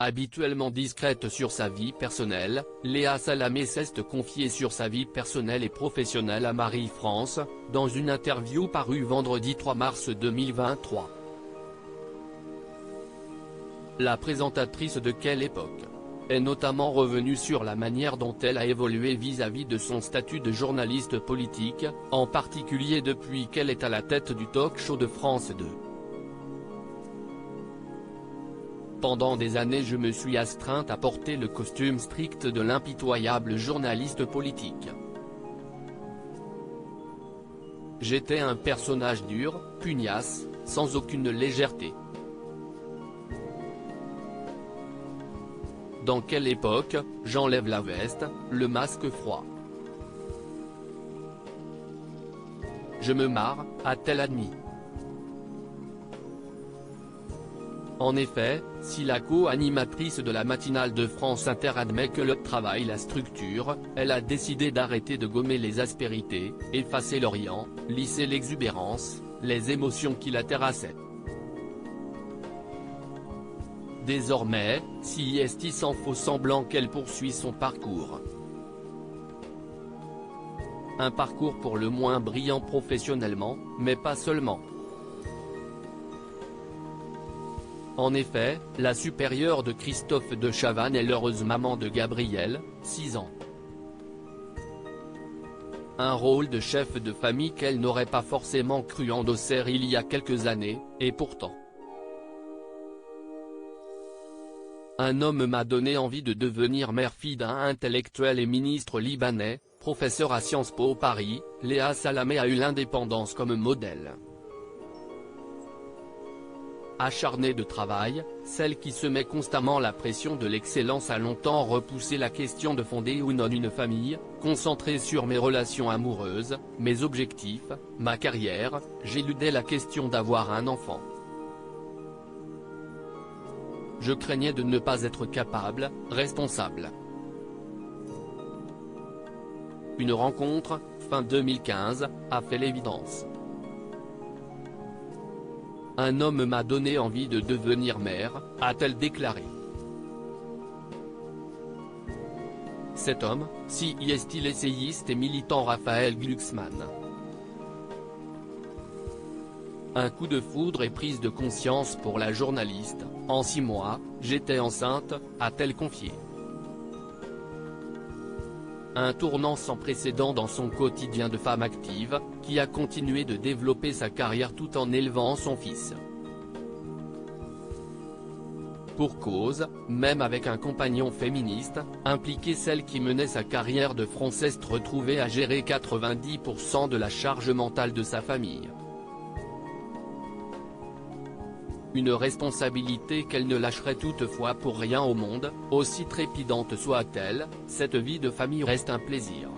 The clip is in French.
Habituellement discrète sur sa vie personnelle, Léa Salamé s'est confiée sur sa vie personnelle et professionnelle à Marie-France, dans une interview parue vendredi 3 mars 2023. La présentatrice de Quelle Époque est notamment revenue sur la manière dont elle a évolué vis-à-vis de son statut de journaliste politique, en particulier depuis qu'elle est à la tête du talk-show de France 2. Pendant des années je me suis astreinte à porter le costume strict de l'impitoyable journaliste politique. J'étais un personnage dur, pugnace, sans aucune légèreté. Dans Quelle Époque, j'enlève la veste, le masque froid. Je me marre, a-t-elle admis. En effet, si la co-animatrice de la matinale de France Inter admet que le travail la structure, elle a décidé d'arrêter de gommer les aspérités, effacer l'Orient, lisser l'exubérance, les émotions qui la terrassaient. Désormais, CIST s'en faut semblant qu'elle poursuit son parcours. Un parcours pour le moins brillant professionnellement, mais pas seulement. En effet, la supérieure de Christophe de Chavannes est l'heureuse maman de Gabriel, 6 ans. Un rôle de chef de famille qu'elle n'aurait pas forcément cru endosser il y a quelques années, et pourtant. Un homme m'a donné envie de devenir mère-fille d'un intellectuel et ministre libanais, professeur à Sciences Po Paris. Léa Salamé a eu l'indépendance comme modèle. Acharnée de travail, celle qui se met constamment la pression de l'excellence a longtemps repoussé la question de fonder ou non une famille, concentrée sur mes relations amoureuses, mes objectifs, ma carrière. J'éludais la question d'avoir un enfant. Je craignais de ne pas être capable, responsable. Une rencontre, fin 2015, a fait l'évidence. Un homme m'a donné envie de devenir mère, a-t-elle déclaré. Cet homme, CIST l'essayiste et militant Raphaël Glucksmann. Un coup de foudre et prise de conscience pour la journaliste. En 6 mois, j'étais enceinte, a-t-elle confié. Un tournant sans précédent dans son quotidien de femme active, qui a continué de développer sa carrière tout en élevant son fils. Pour cause, même avec un compagnon féministe, impliqué, celle qui menait sa carrière de Française retrouvée à gérer 90% de la charge mentale de sa famille. Une responsabilité qu'elle ne lâcherait toutefois pour rien au monde, aussi trépidante soit-elle. Cette vie de famille reste un plaisir.